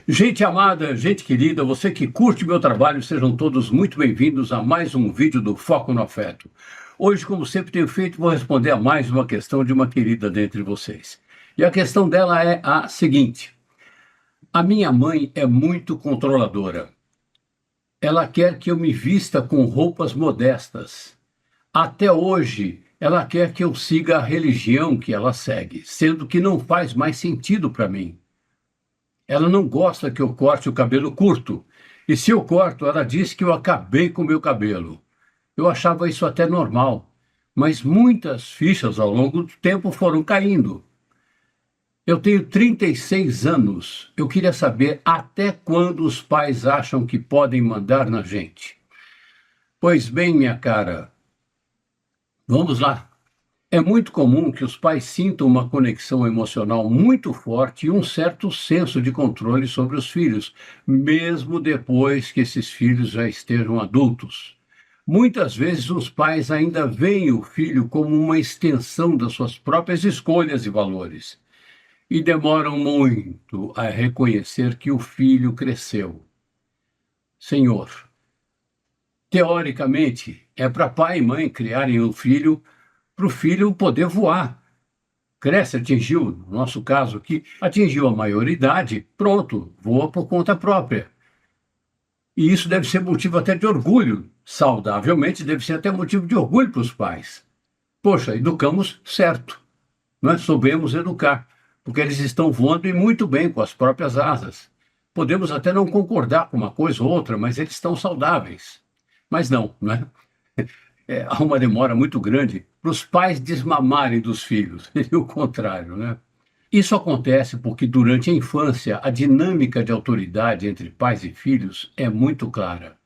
Gente amada, gente querida, você que curte meu trabalho, sejam todos muito bem-vindos a mais um vídeo do Foco no Afeto. Hoje, como sempre tenho feito, vou responder a mais uma questão de uma querida dentre vocês. E a questão dela é a seguinte: a minha mãe é muito controladora. Ela quer que eu me vista com roupas modestas. Até hoje, ela quer que eu siga a religião que ela segue, sendo que não faz mais sentido para mim. Ela não gosta que eu corte o cabelo curto. E se eu corto, ela diz que eu acabei com o meu cabelo. Eu achava isso até normal, mas muitas fichas ao longo do tempo foram caindo. Eu tenho 36 anos. Eu queria saber até quando os pais acham que podem mandar na gente. Pois bem, minha cara, vamos lá. É muito comum que os pais sintam uma conexão emocional muito forte e um certo senso de controle sobre os filhos, mesmo depois que esses filhos já estejam adultos. Muitas vezes os pais ainda veem o filho como uma extensão das suas próprias escolhas e valores, e demoram muito a reconhecer que o filho cresceu. Senhor, teoricamente, é para pai e mãe criarem um filho para o filho poder voar. Cresce, atingiu, no nosso caso aqui, atingiu a maioridade, pronto, voa por conta própria. E isso deve ser motivo até de orgulho, saudavelmente deve ser até motivo de orgulho para os pais. Poxa, educamos certo, nós soubemos educar, porque eles estão voando e muito bem com as próprias asas. Podemos até não concordar com uma coisa ou outra, mas eles estão saudáveis. Mas não, né? Há uma demora muito grande para os pais desmamarem dos filhos, e o contrário, né? Isso acontece porque durante a infância a dinâmica de autoridade entre pais e filhos é muito clara.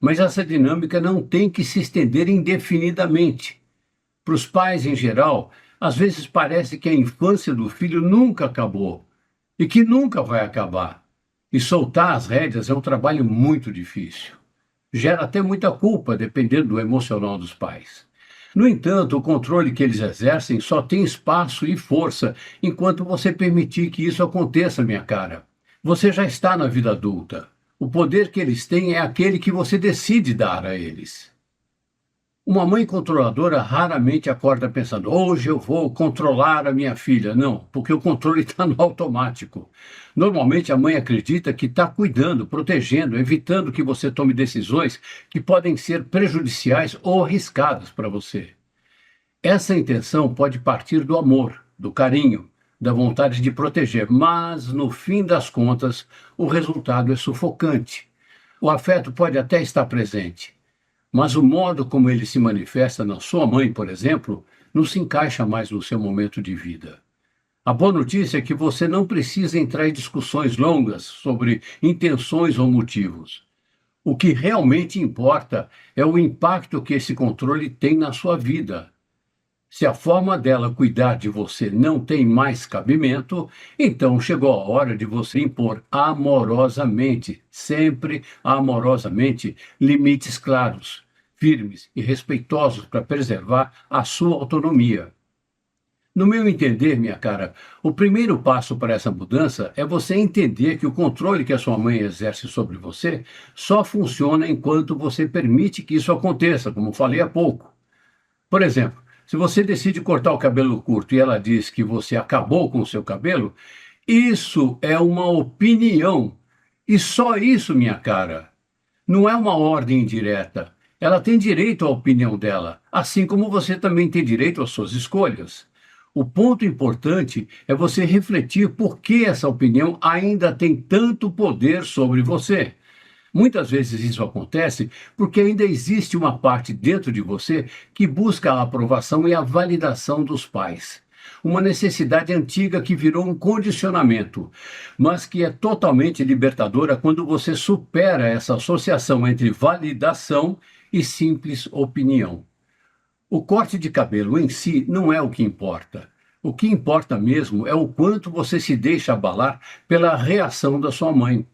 Mas essa dinâmica não tem que se estender indefinidamente. Para os pais em geral, às vezes parece que a infância do filho nunca acabou e que nunca vai acabar. E soltar as rédeas é um trabalho muito difícil. Gera até muita culpa, dependendo do emocional dos pais. No entanto, o controle que eles exercem só tem espaço e força enquanto você permitir que isso aconteça, minha cara. Você já está na vida adulta. O poder que eles têm é aquele que você decide dar a eles. Uma mãe controladora raramente acorda pensando: hoje eu vou controlar a minha filha. Não, porque o controle está no automático. Normalmente a mãe acredita que está cuidando, protegendo, evitando que você tome decisões que podem ser prejudiciais ou arriscadas para você. Essa intenção pode partir do amor, do carinho, da vontade de proteger, mas no fim das contas o resultado é sufocante. O afeto pode até estar presente, mas o modo como ele se manifesta na sua mãe, por exemplo, não se encaixa mais no seu momento de vida. A boa notícia é que você não precisa entrar em discussões longas sobre intenções ou motivos. O que realmente importa é o impacto que esse controle tem na sua vida. Se a forma dela cuidar de você não tem mais cabimento, então chegou a hora de você impor amorosamente, sempre amorosamente, limites claros, firmes e respeitosos para preservar a sua autonomia. No meu entender, minha cara, o primeiro passo para essa mudança é você entender que o controle que a sua mãe exerce sobre você só funciona enquanto você permite que isso aconteça, como falei há pouco. Por exemplo, se você decide cortar o cabelo curto e ela diz que você acabou com o seu cabelo, isso é uma opinião. E só isso, minha cara. Não é uma ordem indireta. Ela tem direito à opinião dela, assim como você também tem direito às suas escolhas. O ponto importante é você refletir por que essa opinião ainda tem tanto poder sobre você. Muitas vezes isso acontece porque ainda existe uma parte dentro de você que busca a aprovação e a validação dos pais. Uma necessidade antiga que virou um condicionamento, mas que é totalmente libertadora quando você supera essa associação entre validação e simples opinião. O corte de cabelo em si não é o que importa. O que importa mesmo é o quanto você se deixa abalar pela reação da sua mãe.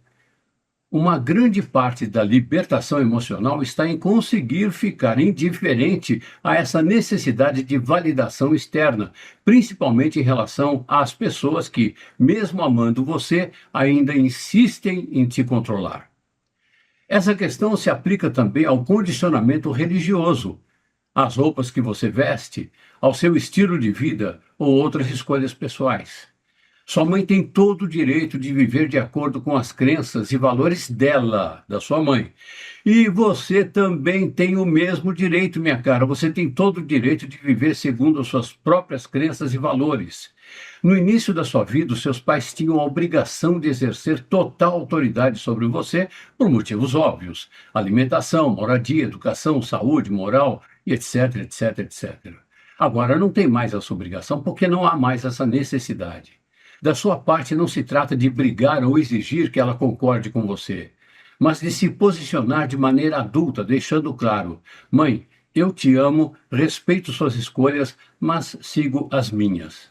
Uma grande parte da libertação emocional está em conseguir ficar indiferente a essa necessidade de validação externa, principalmente em relação às pessoas que, mesmo amando você, ainda insistem em te controlar. Essa questão se aplica também ao condicionamento religioso, às roupas que você veste, ao seu estilo de vida ou outras escolhas pessoais. Sua mãe tem todo o direito de viver de acordo com as crenças e valores dela, da sua mãe. E você também tem o mesmo direito, minha cara. Você tem todo o direito de viver segundo as suas próprias crenças e valores. No início da sua vida, os seus pais tinham a obrigação de exercer total autoridade sobre você por motivos óbvios: alimentação, moradia, educação, saúde, moral, e etc, etc, etc. Agora não tem mais essa obrigação porque não há mais essa necessidade. Da sua parte, não se trata de brigar ou exigir que ela concorde com você, mas de se posicionar de maneira adulta, deixando claro: mãe, eu te amo, respeito suas escolhas, mas sigo as minhas.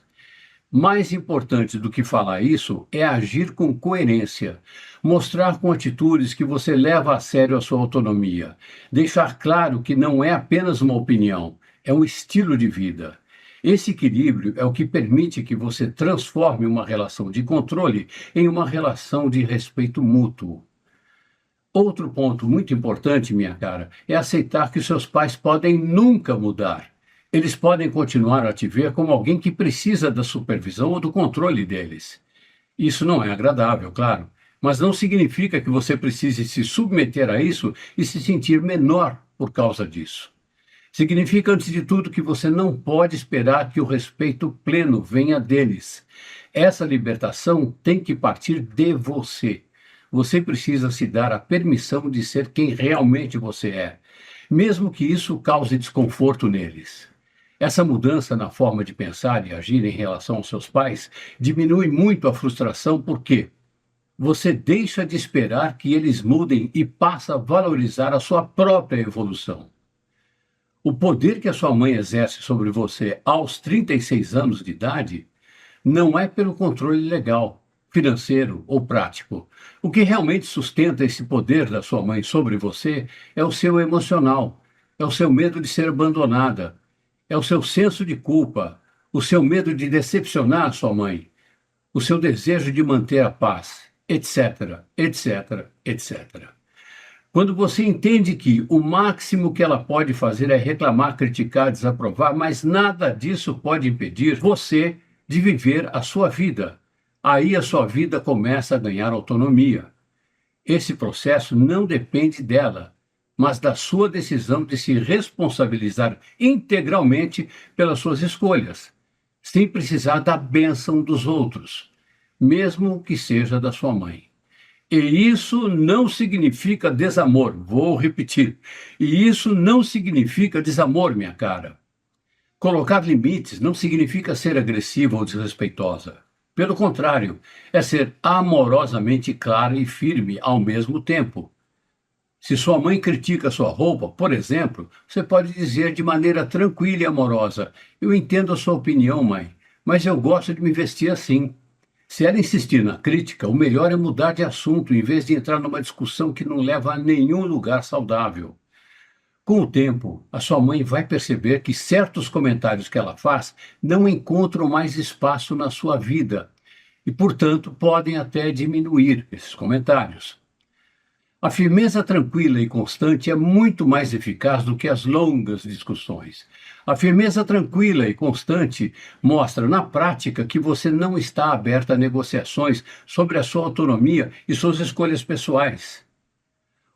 Mais importante do que falar isso é agir com coerência, mostrar com atitudes que você leva a sério a sua autonomia, deixar claro que não é apenas uma opinião, é um estilo de vida. Esse equilíbrio é o que permite que você transforme uma relação de controle em uma relação de respeito mútuo. Outro ponto muito importante, minha cara, é aceitar que seus pais podem nunca mudar. Eles podem continuar a te ver como alguém que precisa da supervisão ou do controle deles. Isso não é agradável, claro, mas não significa que você precise se submeter a isso e se sentir menor por causa disso. Significa, antes de tudo, que você não pode esperar que o respeito pleno venha deles. Essa libertação tem que partir de você. Você precisa se dar a permissão de ser quem realmente você é, mesmo que isso cause desconforto neles. Essa mudança na forma de pensar e agir em relação aos seus pais diminui muito a frustração porque você deixa de esperar que eles mudem e passa a valorizar a sua própria evolução. O poder que a sua mãe exerce sobre você aos 36 anos de idade não é pelo controle legal, financeiro ou prático. O que realmente sustenta esse poder da sua mãe sobre você é o seu emocional, é o seu medo de ser abandonada, é o seu senso de culpa, o seu medo de decepcionar a sua mãe, o seu desejo de manter a paz, etc, etc, etc. Quando você entende que o máximo que ela pode fazer é reclamar, criticar, desaprovar, mas nada disso pode impedir você de viver a sua vida. Aí a sua vida começa a ganhar autonomia. Esse processo não depende dela, mas da sua decisão de se responsabilizar integralmente pelas suas escolhas, sem precisar da bênção dos outros, mesmo que seja da sua mãe. E isso não significa desamor, vou repetir. E isso não significa desamor, minha cara. Colocar limites não significa ser agressiva ou desrespeitosa. Pelo contrário, é ser amorosamente clara e firme ao mesmo tempo. Se sua mãe critica sua roupa, por exemplo, você pode dizer de maneira tranquila e amorosa: eu entendo a sua opinião, mãe, mas eu gosto de me vestir assim. Se ela insistir na crítica, o melhor é mudar de assunto, em vez de entrar numa discussão que não leva a nenhum lugar saudável. Com o tempo, a sua mãe vai perceber que certos comentários que ela faz não encontram mais espaço na sua vida e, portanto, podem até diminuir esses comentários. A firmeza tranquila e constante é muito mais eficaz do que as longas discussões. A firmeza tranquila e constante mostra na prática que você não está aberta a negociações sobre a sua autonomia e suas escolhas pessoais.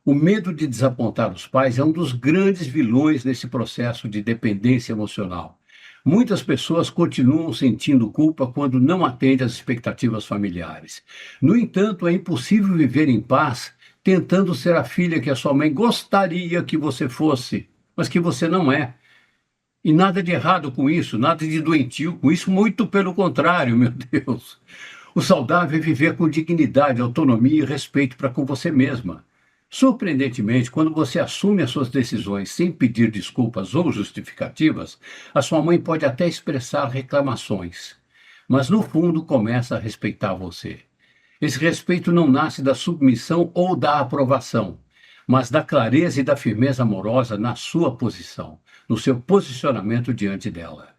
O medo de desapontar os pais é um dos grandes vilões nesse processo de dependência emocional. Muitas pessoas continuam sentindo culpa quando não atendem às expectativas familiares. No entanto, é impossível viver em paz tentando ser a filha que a sua mãe gostaria que você fosse, mas que você não é. E nada de errado com isso, nada de doentio com isso, muito pelo contrário, meu Deus. O saudável é viver com dignidade, autonomia e respeito para com você mesma. Surpreendentemente, quando você assume as suas decisões sem pedir desculpas ou justificativas, a sua mãe pode até expressar reclamações, mas no fundo começa a respeitar você. Esse respeito não nasce da submissão ou da aprovação, mas da clareza e da firmeza amorosa na sua posição, no seu posicionamento diante dela.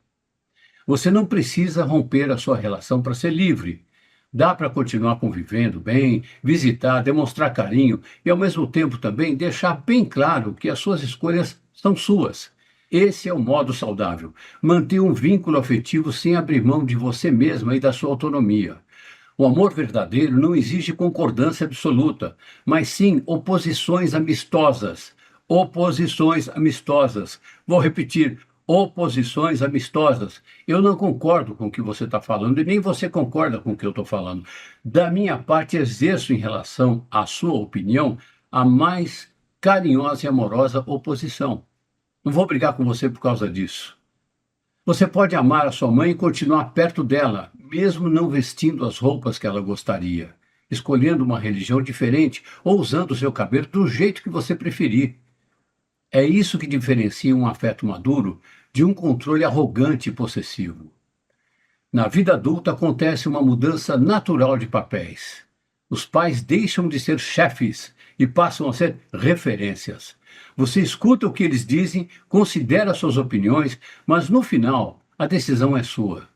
Você não precisa romper a sua relação para ser livre. Dá para continuar convivendo bem, visitar, demonstrar carinho e, ao mesmo tempo, também deixar bem claro que as suas escolhas são suas. Esse é o modo saudável. Manter um vínculo afetivo sem abrir mão de você mesma e da sua autonomia. O amor verdadeiro não exige concordância absoluta, mas sim oposições amistosas. Oposições amistosas. Vou repetir, oposições amistosas. Eu não concordo com o que você está falando e nem você concorda com o que eu estou falando. Da minha parte, exerço em relação à sua opinião a mais carinhosa e amorosa oposição. Não vou brigar com você por causa disso. Você pode amar a sua mãe e continuar perto dela, mesmo não vestindo as roupas que ela gostaria, escolhendo uma religião diferente ou usando o seu cabelo do jeito que você preferir. É isso que diferencia um afeto maduro de um controle arrogante e possessivo. Na vida adulta acontece uma mudança natural de papéis. Os pais deixam de ser chefes e passam a ser referências. Você escuta o que eles dizem, considera suas opiniões, mas no final a decisão é sua.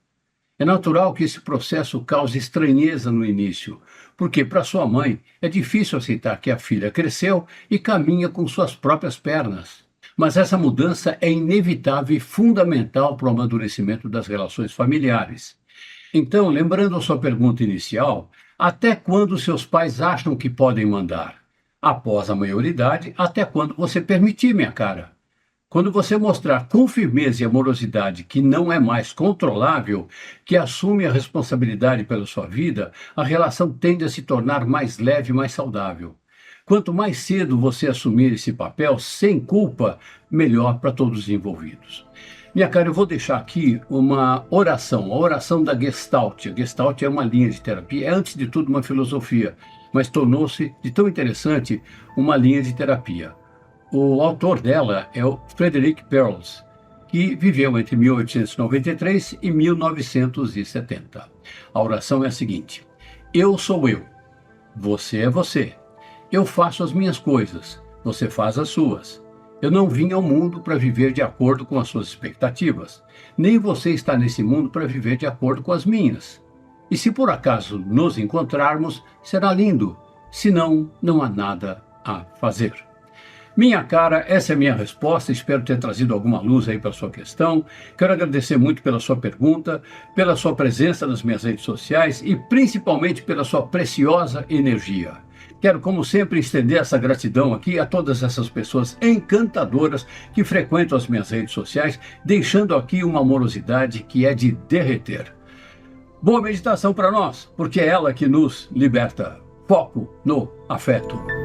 É natural que esse processo cause estranheza no início, porque para sua mãe é difícil aceitar que a filha cresceu e caminha com suas próprias pernas. Mas essa mudança é inevitável e fundamental para o amadurecimento das relações familiares. Então, lembrando a sua pergunta inicial, até quando seus pais acham que podem mandar? Após a maioridade, até quando você permitir, minha cara. Quando você mostrar com firmeza e amorosidade que não é mais controlável, que assume a responsabilidade pela sua vida, a relação tende a se tornar mais leve e mais saudável. Quanto mais cedo você assumir esse papel, sem culpa, melhor para todos os envolvidos. Minha cara, eu vou deixar aqui uma oração, a oração da Gestalt. A Gestalt é uma linha de terapia, é antes de tudo uma filosofia, mas tornou-se de tão interessante uma linha de terapia. O autor dela é o Frederick Perls, que viveu entre 1893 e 1970. A oração é a seguinte: eu sou eu, você é você. Eu faço as minhas coisas, você faz as suas. Eu não vim ao mundo para viver de acordo com as suas expectativas, nem você está nesse mundo para viver de acordo com as minhas. E se por acaso nos encontrarmos, será lindo, senão não há nada a fazer. Minha cara, essa é a minha resposta, espero ter trazido alguma luz aí para a sua questão. Quero agradecer muito pela sua pergunta, pela sua presença nas minhas redes sociais e principalmente pela sua preciosa energia. Quero, como sempre, estender essa gratidão aqui a todas essas pessoas encantadoras que frequentam as minhas redes sociais, deixando aqui uma amorosidade que é de derreter. Boa meditação para nós, porque é ela que nos liberta. Foco no afeto.